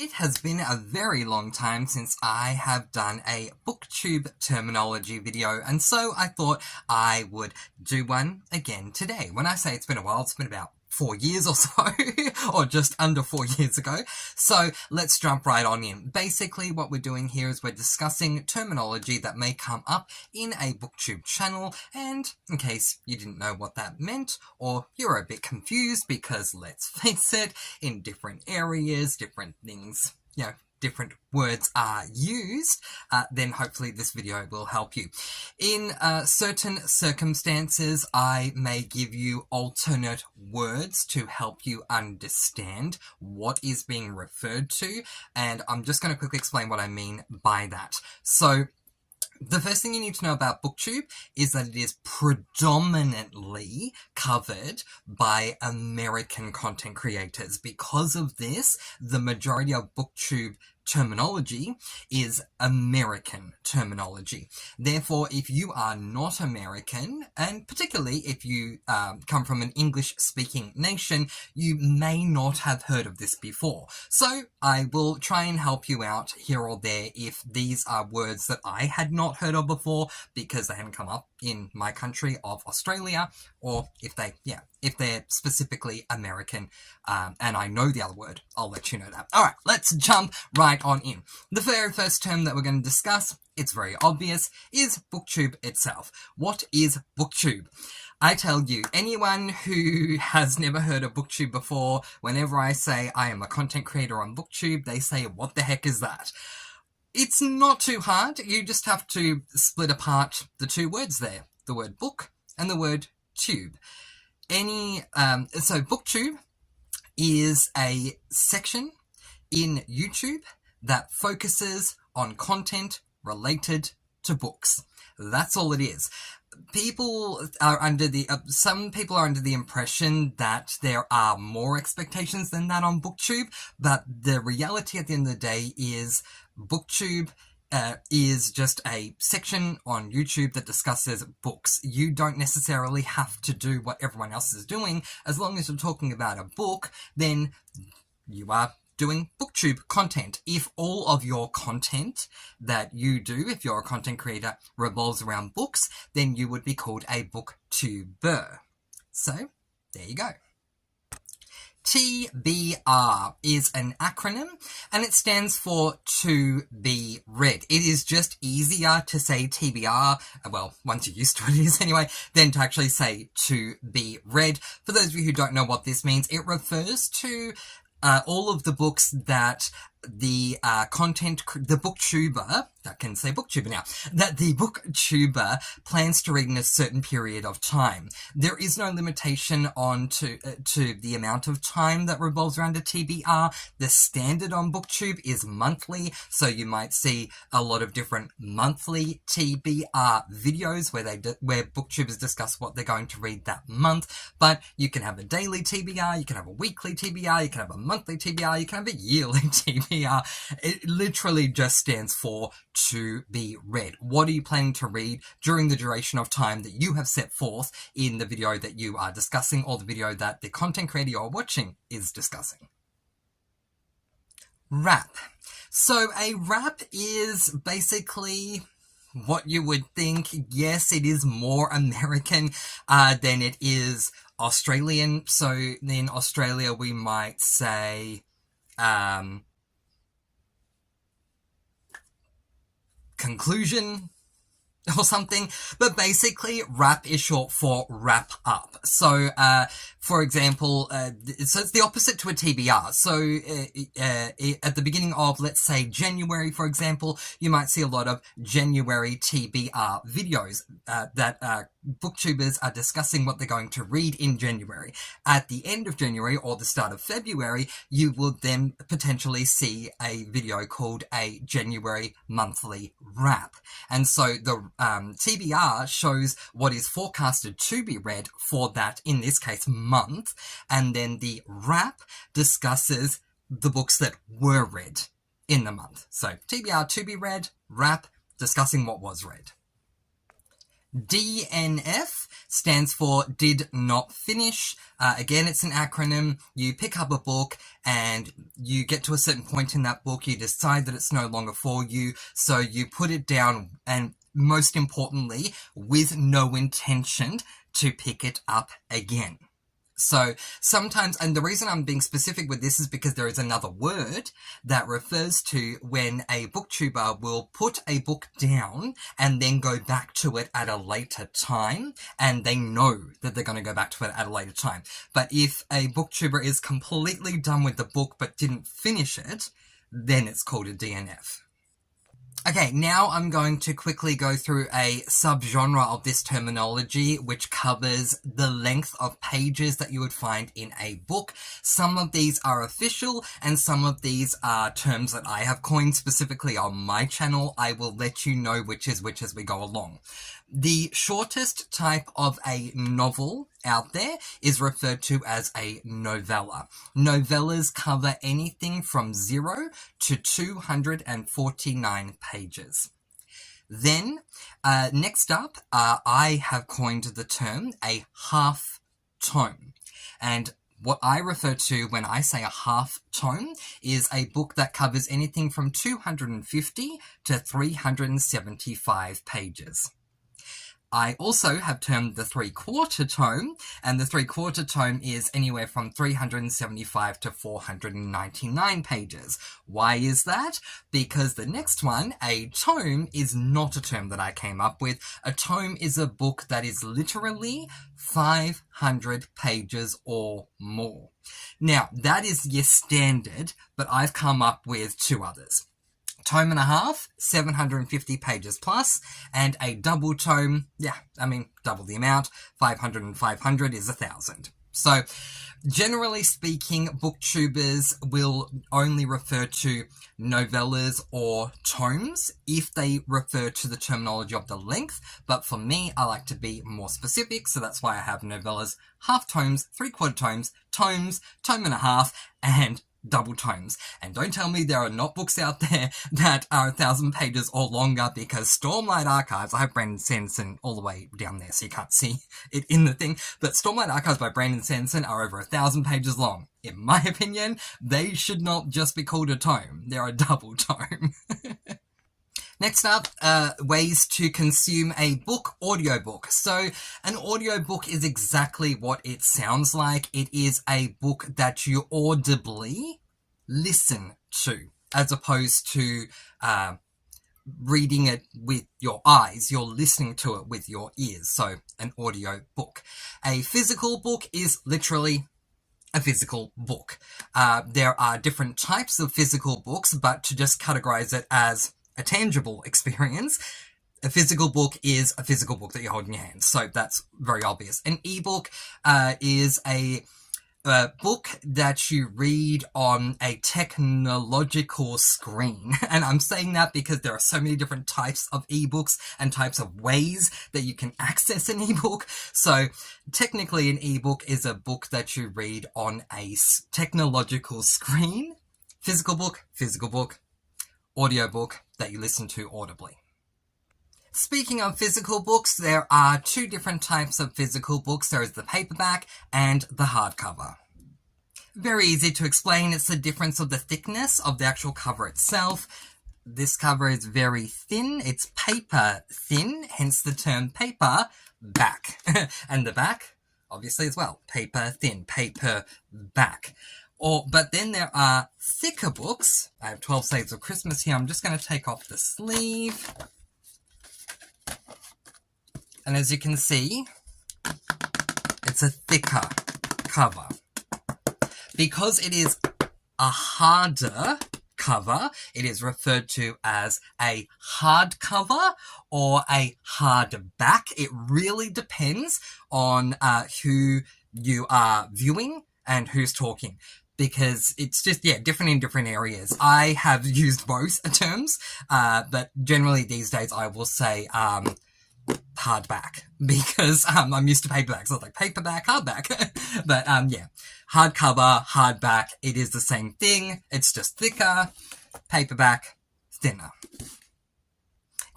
It has been a very long time since I have done a Booktube terminology video, and so I thought I would do one again today. When I say it's been a while, it's been about 4 years or so, or just under 4 years ago. So let's jump right on in. Basically, what we're doing here is we're discussing terminology that may come up in a Booktube channel, and in case you didn't know what that meant, or you're a bit confused because, let's face it, in different areas, different things, different words are used, then hopefully this video will help you. In certain circumstances, I may give you alternate words to help you understand what is being referred to, and I'm just going to quickly explain what I mean by that. So, the first thing you need to know about Booktube is that it is predominantly covered by American content creators. Because of this, the majority of Booktube terminology is American terminology. Therefore, if you are not American, and particularly if you come from an English-speaking nation, you may not have heard of this before. So I will try and help you out here or there if these are words that I had not heard of before because they haven't come up in my country of Australia, or if they're specifically American, and I know the other word, I'll let you know that. Alright, let's jump right on in. The very first term that we're going to discuss, it's very obvious, is Booktube itself. What is Booktube? I tell you, anyone who has never heard of Booktube before, whenever I say I am a content creator on Booktube, they say, what the heck is that? It's not too hard. You just have to split apart the two words there, the word book and the word tube. So Booktube is a section in YouTube that focuses on content related to books. That's all it is. Some people are under the impression that there are more expectations than that on Booktube, but the reality at the end of the day is Booktube is just a section on YouTube that discusses books. You don't necessarily have to do what everyone else is doing. As long as you're talking about a book, then you are doing Booktube content. If all of your content that you do, if you're a content creator, revolves around books, then you would be called a booktuber. So, there you go. TBR is an acronym, and it stands for to be read. It is just easier to say TBR, well, once you're used to it is anyway, than to actually say to be read. For those of you who don't know what this means, it refers to all of the books that the booktuber, I can say booktuber now, that the booktuber plans to read in a certain period of time. There is no limitation on to the amount of time that revolves around a TBR. The standard on Booktube is monthly, so you might see a lot of different monthly TBR videos where booktubers discuss what they're going to read that month. But you can have a daily TBR, you can have a weekly TBR, you can have a monthly TBR, you can have a yearly TBR. It literally just stands for to be read. What are you planning to read during the duration of time that you have set forth in the video that you are discussing, or the video that the content creator you're watching is discussing? Rap. So a rap is basically what you would think. Yes, it is more American than it is Australian. So in Australia we might say conclusion or something, but basically rap is short for wrap up. So for example, so it's the opposite to a TBR. So at the beginning of, let's say, January, for example, you might see a lot of January TBR videos that booktubers are discussing what they're going to read in January. At the end of January or the start of February, you will then potentially see a video called a January monthly wrap. And so the TBR shows what is forecasted to be read for that, in this case, month, and then the wrap discusses the books that were read in the month. So TBR, to be read, wrap, discussing what was read. DNF stands for did not finish. Again, it's an acronym. You pick up a book and you get to a certain point in that book, you decide that it's no longer for you, so you put it down, and most importantly, with no intention to pick it up again. So sometimes, and the reason I'm being specific with this is because there is another word that refers to when a booktuber will put a book down and then go back to it at a later time, and they know that they're going to go back to it at a later time. But if a booktuber is completely done with the book but didn't finish it, then it's called a DNF. Okay, now I'm going to quickly go through a subgenre of this terminology, which covers the length of pages that you would find in a book. Some of these are official, and some of these are terms that I have coined specifically on my channel. I will let you know which is which as we go along. The shortest type of a novel out there is referred to as a novella. Novellas cover anything from 0 to 249 pages. Then, next up, I have coined the term a half tome. And what I refer to when I say a half tome is a book that covers anything from 250 to 375 pages. I also have termed the 3/4 tome, and the 3/4 tome is anywhere from 375 to 499 pages. Why is that? Because the next one, a tome, is not a term that I came up with. A tome is a book that is literally 500 pages or more. Now, that is your standard, but I've come up with two others. Tome and a half, 750 pages plus, and a double tome, double the amount, 500 and 500 is 1,000. So, generally speaking, booktubers will only refer to novellas or tomes if they refer to the terminology of the length, but for me, I like to be more specific, so that's why I have novellas, half tomes, 3/4 tomes, tome and a half, and double tomes. And don't tell me there are not books out there that are 1,000 pages or longer, because Stormlight Archives, I have Brandon Sanderson all the way down there so you can't see it in the thing, but Stormlight Archives by Brandon Sanderson are over 1,000 pages long. In my opinion, they should not just be called a tome, they're a double tome. Next up, ways to consume a book, audiobook. So, an audiobook is exactly what it sounds like. It is a book that you audibly listen to, as opposed to reading it with your eyes. You're listening to it with your ears, so an audio book. A physical book is literally a physical book. There are different types of physical books, but to just categorize it as a tangible experience, a physical book is a physical book that you hold in your hands, so that's very obvious. An ebook is a book that you read on a technological screen, and I'm saying that because there are so many different types of ebooks and types of ways that you can access an ebook. So technically an ebook is a book that you read on a technological screen. Physical book, audiobook that you listen to audibly. Speaking of physical books, there are two different types of physical books. There is the paperback and the hardcover. Very easy to explain. It's the difference of the thickness of the actual cover itself. This cover is very thin. It's paper thin, hence the term paperback. And the back, obviously as well, paper thin, paperback. But then there are thicker books. I have 12 Shades of Christmas here. I'm just going to take off the sleeve. And as you can see, it's a thicker cover. Because it is a harder cover, it is referred to as a hardcover or a hardback. It really depends on who you are viewing and who's talking, because it's just, different in different areas. I have used both terms, but generally these days I will say hardback, because I'm used to paperback, so it's like paperback, hardback. But hardcover, hardback, it is the same thing, it's just thicker, paperback, thinner.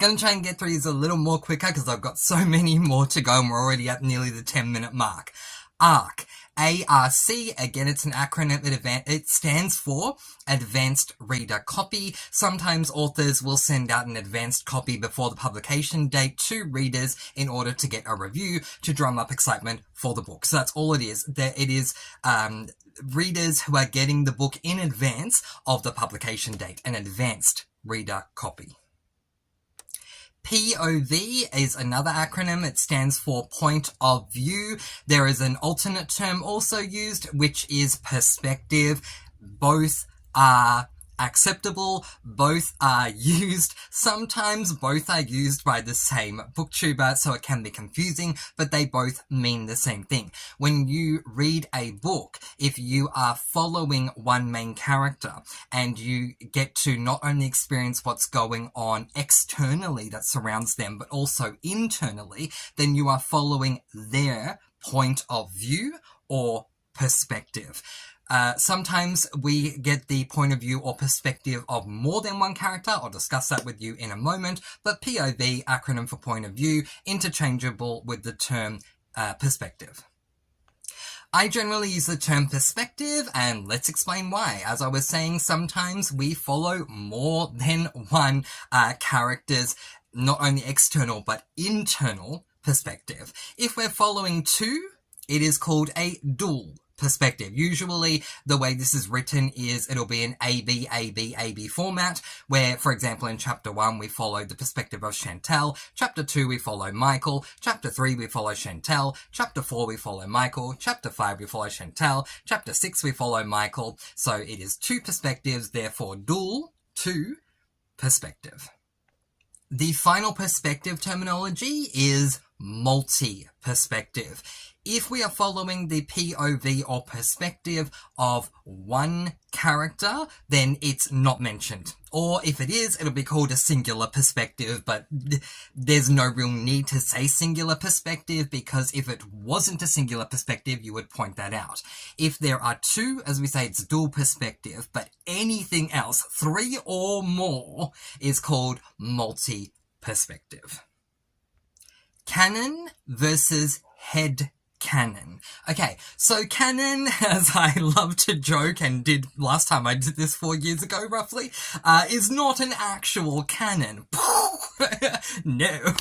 Gonna try and get through these a little more quicker because I've got so many more to go and we're already at nearly the 10-minute mark. ARC. A-R-C, again, it's an acronym. It stands for Advanced Reader Copy. Sometimes authors will send out an advanced copy before the publication date to readers in order to get a review to drum up excitement for the book. So that's all it is. It is readers who are getting the book in advance of the publication date, an advanced reader copy. POV is another acronym. It stands for point of view. There is an alternate term also used, which is perspective. Both are acceptable. Both are used. Sometimes both are used by the same booktuber, so it can be confusing, but they both mean the same thing. When you read a book, if you are following one main character and you get to not only experience what's going on externally that surrounds them, but also internally, then you are following their point of view or perspective. Sometimes we get the point of view or perspective of more than one character. I'll discuss that with you in a moment. But POV, acronym for point of view, interchangeable with the term perspective. I generally use the term perspective, and let's explain why. As I was saying, sometimes we follow more than one character's not only external but internal perspective. If we're following two, it is called a dual perspective. Usually the way this is written is it'll be an AB, AB, AB format, where, for example, in chapter 1 we follow the perspective of Chantal, chapter 2 we follow Michael, chapter 3 we follow Chantal, chapter 4 we follow Michael, chapter 5 we follow Chantal, chapter 6 we follow Michael. So it is two perspectives, therefore dual, two perspective. The final perspective terminology is multi-perspective. If we are following the POV or perspective of one character, then it's not mentioned. Or if it is, it'll be called a singular perspective, but there's no real need to say singular perspective, because if it wasn't a singular perspective, you would point that out. If there are two, as we say, it's dual perspective, but anything else, three or more, is called multi-perspective. Canon versus head canon. Okay, so canon, as I love to joke and did last time I did this 4 years ago roughly, is not an actual canon. No.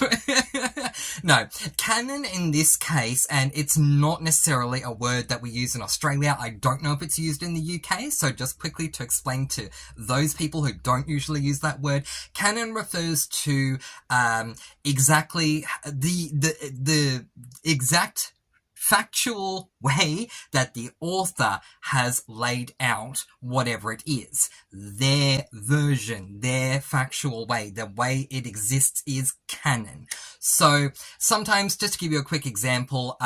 No, canon in this case, and it's not necessarily a word that we use in Australia. I don't know if it's used in the UK, so just quickly to explain to those people who don't usually use that word, canon refers to exactly the exact factual way that the author has laid out whatever it is. Their version, their factual way, the way it exists is canon. So sometimes, just to give you a quick example,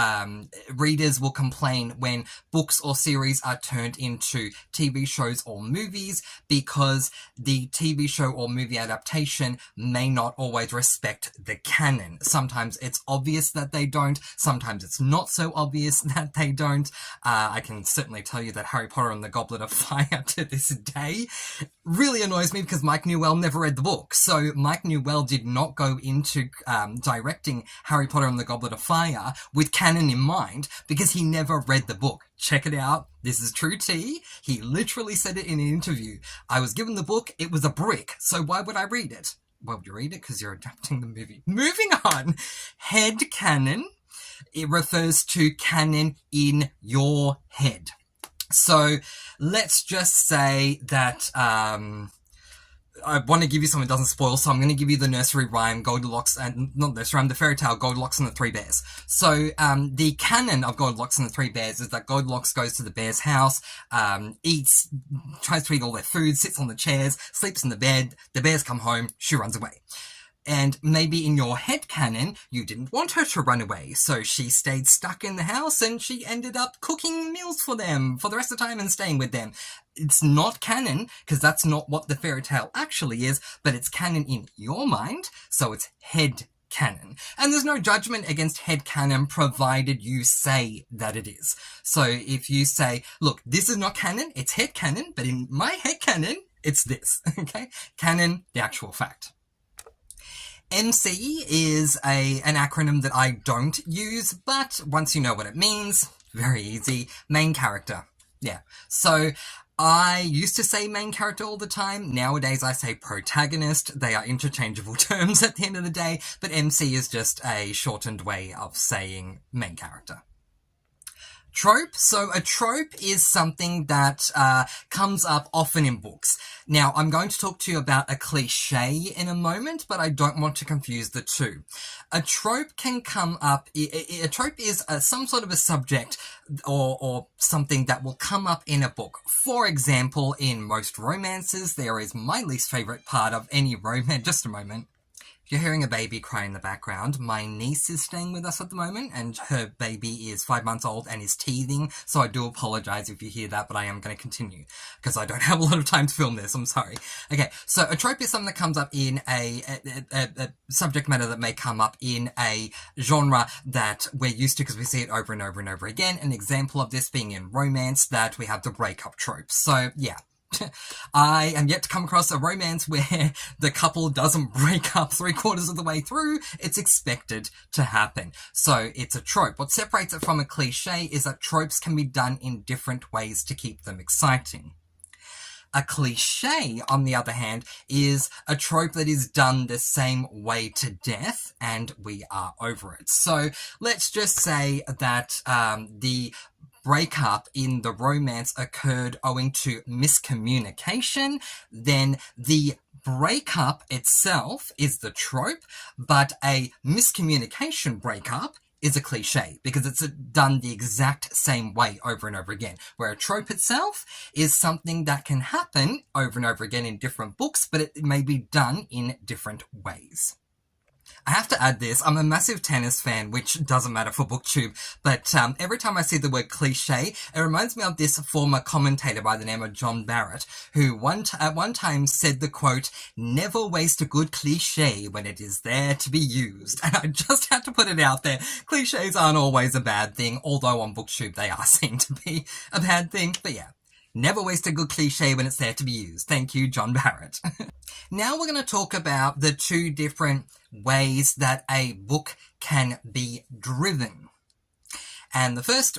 readers will complain when books or series are turned into TV shows or movies because the TV show or movie adaptation may not always respect the canon. Sometimes it's obvious that they don't, sometimes it's not so obvious that they don't. I can certainly tell you that Harry Potter and the Goblet of Fire to this day really annoys me because Mike Newell never read the book. So Mike Newell did not go into directing Harry Potter and the Goblet of Fire with canon in mind because he never read the book. Check it out. This is true tea. He literally said it in an interview. I was given the book. It was a brick. So why would I read it? Why would you read it? Because you're adapting the movie. Moving on. Head canon. It refers to canon in your head. So let's just say that I want to give you something that doesn't spoil, so I'm going to give you the nursery rhyme, Goldilocks, and not nursery rhyme, the fairy tale, Goldilocks and the Three Bears. So the canon of Goldilocks and the Three Bears is that Goldilocks goes to the bear's house, tries to eat all their food, sits on the chairs, sleeps in the bed, the bears come home, she runs away. And maybe in your head canon, you didn't want her to run away, so she stayed stuck in the house and she ended up cooking meals for them for the rest of the time and staying with them. It's not canon, because that's not what the fairy tale actually is, but it's canon in your mind, so it's head canon. And there's no judgment against head canon provided you say that it is. So if you say, look, this is not canon, it's head canon, but in my head canon, it's this, okay? Canon, the actual fact. MC is an acronym that I don't use, but once you know what it means, very easy. Main character. Yeah. So I used to say main character all the time. Nowadays I say protagonist. They are interchangeable terms at the end of the day, but MC is just a shortened way of saying main character. Trope. So a trope is something that comes up often in books. Now, I'm going to talk to you about a cliche in a moment, but I don't want to confuse the two. A trope can come up, a trope is some sort of a subject or something that will come up in a book. For example, in most romances, there is my least favorite part of any romance. Just a moment. If you're hearing a baby cry in the background, my niece is staying with us at the moment, and her baby is 5 months old and is teething, so I do apologise if you hear that, but I am going to continue, because I don't have a lot of time to film this, I'm sorry. Okay, so a trope is something that comes up in a subject matter that may come up in a genre that we're used to because we see it over and over and over again. An example of this being in romance, that we have the breakup trope. So, yeah. I am yet to come across a romance where the couple doesn't break up 3/4 of the way through. It's expected to happen. So it's a trope. What separates it from a cliche is that tropes can be done in different ways to keep them exciting. A cliche, on the other hand, is a trope that is done the same way to death, and we are over it. So let's just say that the breakup in the romance occurred owing to miscommunication, then the breakup itself is the trope, but a miscommunication breakup is a cliche because it's done the exact same way over and over again, where a trope itself is something that can happen over and over again in different books, but it may be done in different ways. I have to add this, I'm a massive tennis fan, which doesn't matter for Booktube, but every time I see the word cliche, it reminds me of this former commentator by the name of John Barrett, who at one time said the quote, "Never waste a good cliche when it is there to be used." And I just had to put it out there. Cliches aren't always a bad thing, although on Booktube they are seen to be a bad thing, but yeah. Never waste a good cliche when it's there to be used. Thank you, John Barrett. Now we're going to talk about the two different ways that a book can be driven. And the first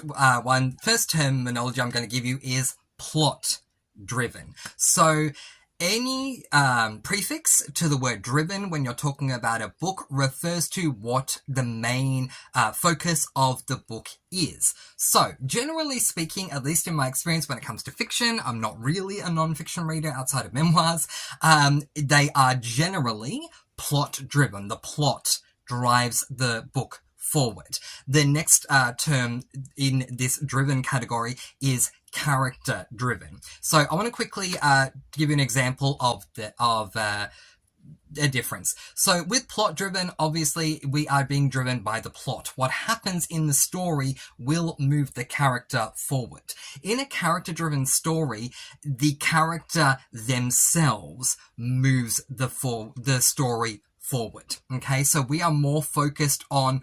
terminology I'm going to give you is plot driven. So any prefix to the word driven when you're talking about a book refers to what the main focus of the book is. So, generally speaking, at least in my experience when it comes to fiction, I'm not really a non-fiction reader outside of memoirs, they are generally plot driven. The plot drives the book forward. The next term in this driven category is character driven. So I want to quickly give you an example of a difference. So with plot driven, obviously we are being driven by the plot. What happens in the story will move the character forward. In a character driven story, the character themselves moves the story forward. Okay, so we are more focused on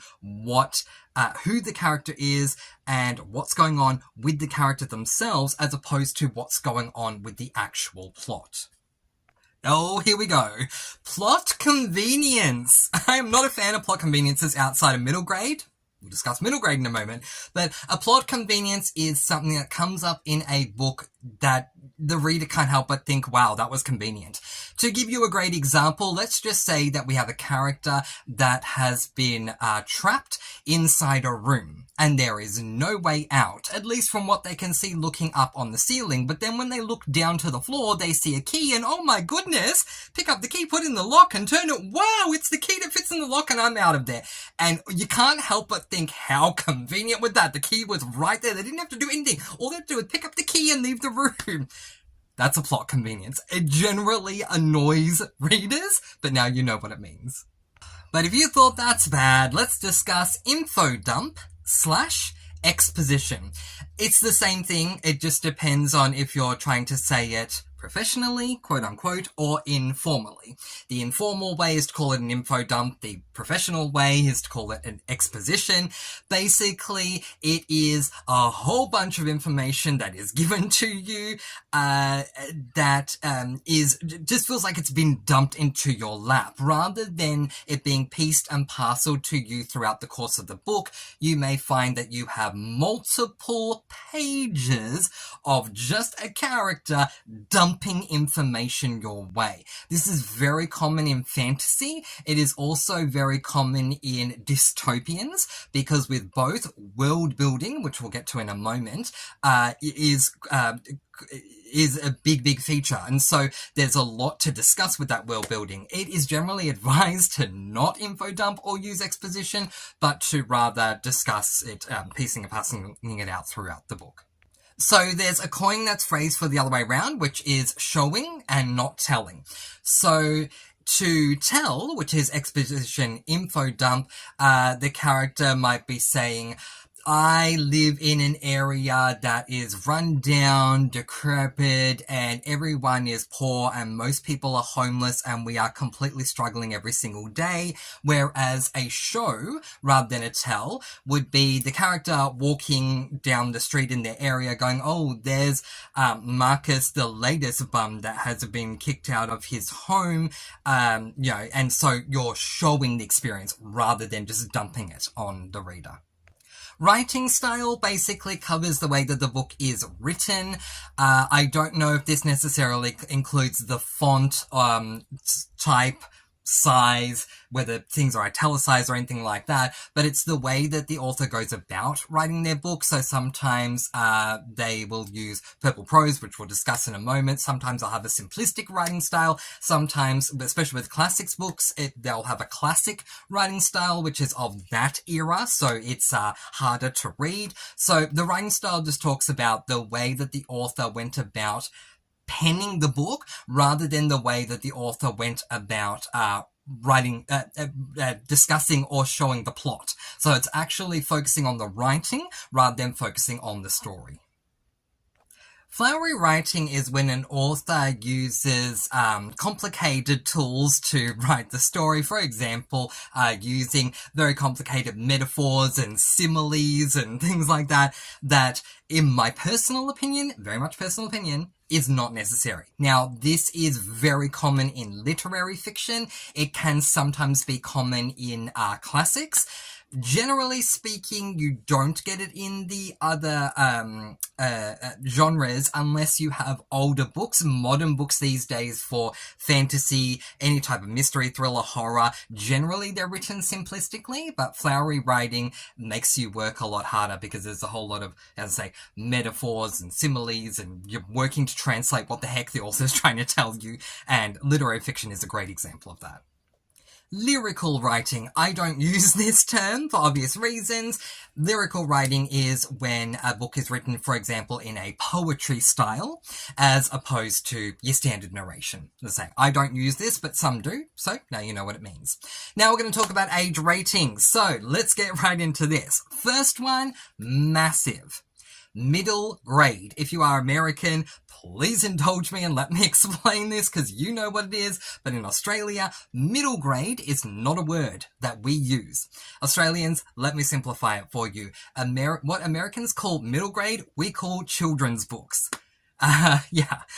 who the character is and what's going on with the character themselves as opposed to what's going on with the actual plot. Oh, here we go. Plot convenience. I am not a fan of plot conveniences outside of middle grade. We'll discuss middle grade in a moment. But a plot convenience is something that comes up in a book that the reader can't help but think, wow, that was convenient. To give you a great example, let's just say that we have a character that has been trapped inside a room and there is no way out, at least from what they can see looking up on the ceiling. But then when they look down to the floor, they see a key and, oh my goodness, pick up the key, put in the lock and turn it. Wow, it's the key that fits in the lock and I'm out of there. And you can't help but think, how convenient with that. The key was right there. They didn't have to do anything. All they had to do was pick up the key and leave the room. That's a plot convenience. It generally annoys readers, but now you know what it means. But if you thought that's bad, let's discuss info dump / exposition. It's the same thing. It just depends on if you're trying to say it professionally, quote unquote, or informally. The informal way is to call it an info dump. The professional way is to call it an exposition. Basically, it is a whole bunch of information that is given to you that just feels like it's been dumped into your lap. Rather than it being pieced and parceled to you throughout the course of the book, you may find that you have multiple pages of just a character dumping information your way. This is very common in fantasy. It is also very common in dystopians, because with both world building, which we'll get to in a moment, is a big feature, and so there's a lot to discuss with that world building. It is generally advised to not info dump or use exposition, but to rather discuss it, piecing and passing it out throughout the book. So there's a coin that's phrased for the other way around, which is showing and not telling. So to tell, which is exposition info dump, the character might be saying, I live in an area that is run down, decrepit, and everyone is poor, and most people are homeless, and we are completely struggling every single day. Whereas a show, rather than a tell, would be the character walking down the street in their area going, oh, there's Marcus, the latest bum that has been kicked out of his home, and so you're showing the experience rather than just dumping it on the reader. Writing style basically covers the way that the book is written. I don't know if this necessarily includes the font type, size, whether things are italicized or anything like that, but it's the way that the author goes about writing their book. So sometimes they will use purple prose, which we'll discuss in a moment. Sometimes they'll have a simplistic writing style. Sometimes, especially with classics books, they'll have a classic writing style, which is of that era, so it's harder to read. So the writing style just talks about the way that the author went about penning the book, rather than the way that the author went about writing, discussing or showing the plot. So it's actually focusing on the writing rather than focusing on the story. Flowery writing is when an author uses complicated tools to write the story. For example, using very complicated metaphors and similes and things like that, that in my personal opinion, very much personal opinion, is not necessary. Now, this is very common in literary fiction. It can sometimes be common in classics. Generally speaking, you don't get it in the other genres unless you have older books. Modern books these days for fantasy, any type of mystery, thriller, horror, generally they're written simplistically, but flowery writing makes you work a lot harder because there's a whole lot of, as I say, metaphors and similes, and you're working to translate what the heck the author's trying to tell you, and literary fiction is a great example of that. Lyrical writing. I don't use this term for obvious reasons. Lyrical writing is when a book is written, for example, in a poetry style, as opposed to your standard narration. Let's say, I don't use this, but some do, so now you know what it means. Now we're going to talk about age ratings, so let's get right into this. First one, massive. Middle grade. If you are American, please indulge me and let me explain this because you know what it is, but in Australia, middle grade is not a word that we use. Australians, let me simplify it for you. What Americans call middle grade, we call children's books.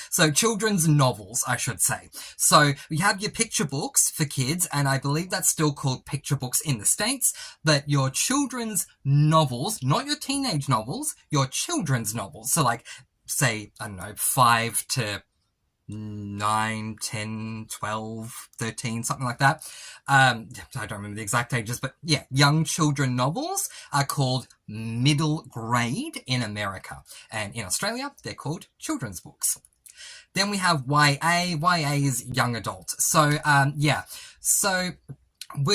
So children's novels, I should say. So you have your picture books for kids, and I believe that's still called picture books in the States, but your children's novels, not your teenage novels, your children's novels. So like, say, I don't know, 5 to 9, 10, 12, 13, something like that. I don't remember the exact ages, but yeah, young children novels are called middle grade in America. And in Australia, they're called children's books. Then we have YA. YA is young adult. So, So,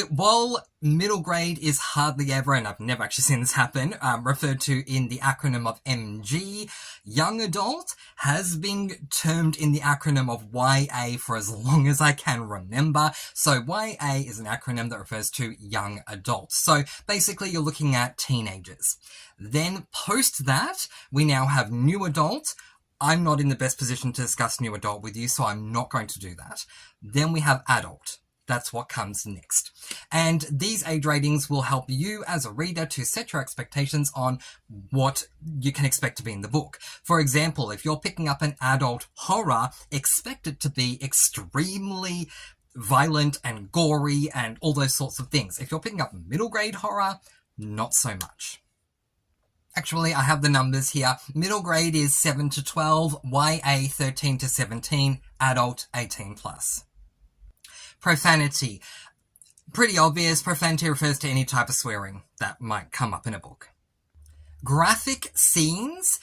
while middle grade is hardly ever, and I've never actually seen this happen, referred to in the acronym of MG, young adult has been termed in the acronym of YA for as long as I can remember. So YA is an acronym that refers to young adult. So basically you're looking at teenagers. Then post that, we now have new adult, I'm not in the best position to discuss new adult with you, so I'm not going to do that. Then we have adult. That's what comes next. And these age ratings will help you as a reader to set your expectations on what you can expect to be in the book. For example, if you're picking up an adult horror, expect it to be extremely violent and gory and all those sorts of things. If you're picking up middle grade horror, not so much. Actually, I have the numbers here. Middle grade is 7 to 12, YA 13 to 17, adult 18 plus. Profanity. Pretty obvious. Profanity refers to any type of swearing that might come up in a book. Graphic scenes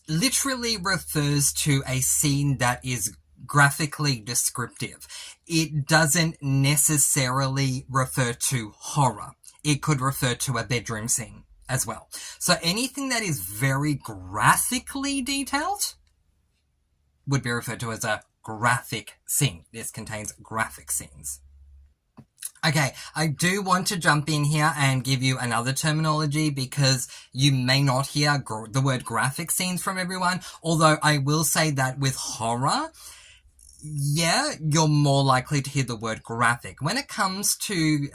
literally refers to a scene that is graphically descriptive. It doesn't necessarily refer to horror. It could refer to a bedroom scene as well. So anything that is very graphically detailed would be referred to as a graphic scene. This contains graphic scenes. Okay, I do want to jump in here and give you another terminology because you may not hear the word graphic scenes from everyone, although I will say that with horror, yeah, you're more likely to hear the word graphic. When it comes to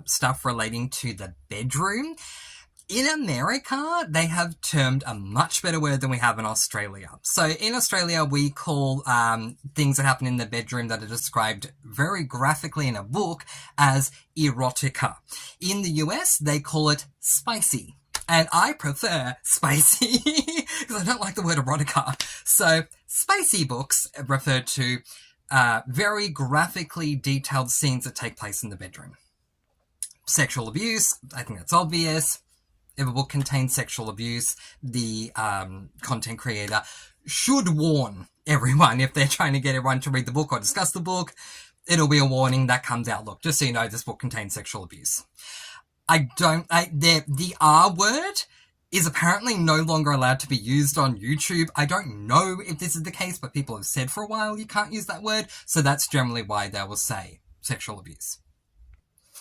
stuff relating to the bedroom, in America, they have termed a much better word than we have in Australia. So in Australia, we call things that happen in the bedroom that are described very graphically in a book as erotica. In the US, they call it spicy. And I prefer spicy because I don't like the word erotica. So spicy books refer to very graphically detailed scenes that take place in the bedroom. Sexual abuse, I think that's obvious. If a book contains sexual abuse, the content creator should warn everyone if they're trying to get everyone to read the book or discuss the book. It'll be a warning that comes out. Look, just so you know, this book contains sexual abuse. The R word is apparently no longer allowed to be used on YouTube. I don't know if this is the case, but people have said for a while you can't use that word, so that's generally why they will say sexual abuse.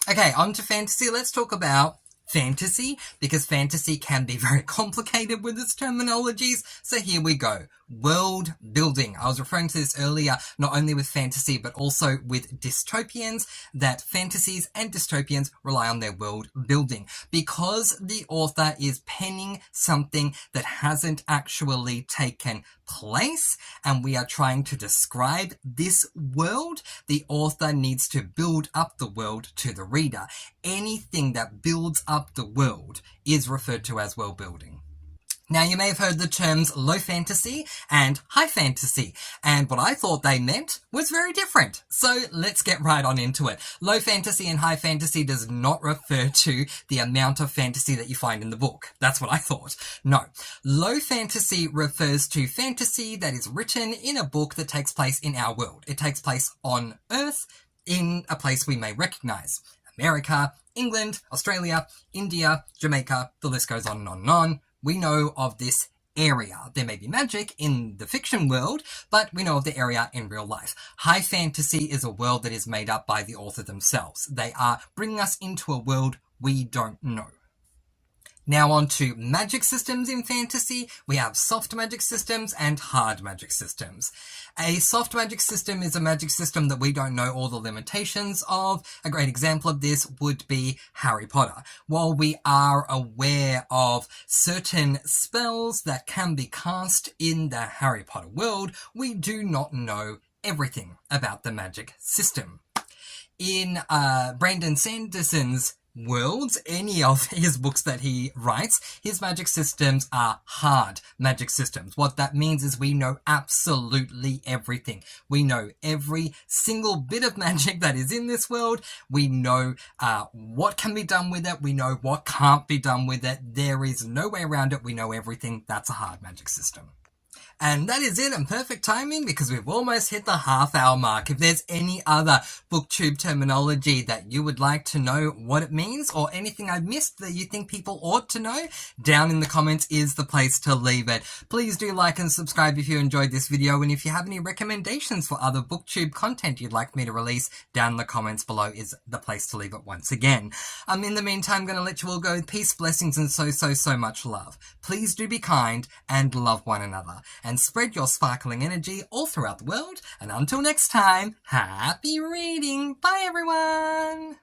Okay, on to fantasy. Let's talk about fantasy, because fantasy can be very complicated with its terminologies. So here we go. World building. I was referring to this earlier, not only with fantasy, but also with dystopians, that fantasies and dystopians rely on their world building. Because the author is penning something that hasn't actually taken place, and we are trying to describe this world, the author needs to build up the world to the reader. Anything that builds up the world is referred to as world building. Now, you may have heard the terms low fantasy and high fantasy, and what I thought they meant was very different. So let's get right on into it. Low fantasy and high fantasy does not refer to the amount of fantasy that you find in the book. That's what I thought. No. Low fantasy refers to fantasy that is written in a book that takes place in our world. It takes place on Earth, in a place we may recognize. America, England, Australia, India, Jamaica, the list goes on and on and on. We know of this area. There may be magic in the fiction world, but we know of the area in real life. High fantasy is a world that is made up by the author themselves. They are bringing us into a world we don't know. Now on to magic systems in fantasy. We have soft magic systems and hard magic systems. A soft magic system is a magic system that we don't know all the limitations of. A great example of this would be Harry Potter. While we are aware of certain spells that can be cast in the Harry Potter world, we do not know everything about the magic system. In Brandon Sanderson's worlds, any of his books that he writes, his magic systems are hard magic systems. What that means is we know absolutely everything. We know every single bit of magic that is in this world. We know what can be done with it. We know what can't be done with it. There is no way around it. We know everything. That's a hard magic system. And that is it, and perfect timing because we've almost hit the half-hour mark. If there's any other Booktube terminology that you would like to know what it means, or anything I've missed that you think people ought to know, down in the comments is the place to leave it. Please do like and subscribe if you enjoyed this video, and if you have any recommendations for other Booktube content you'd like me to release, down in the comments below is the place to leave it once again. In the meantime, I'm going to let you all go with peace, blessings, and so much love. Please do be kind and love one another. and spread your sparkling energy all throughout the world. And until next time, happy reading! Bye everyone!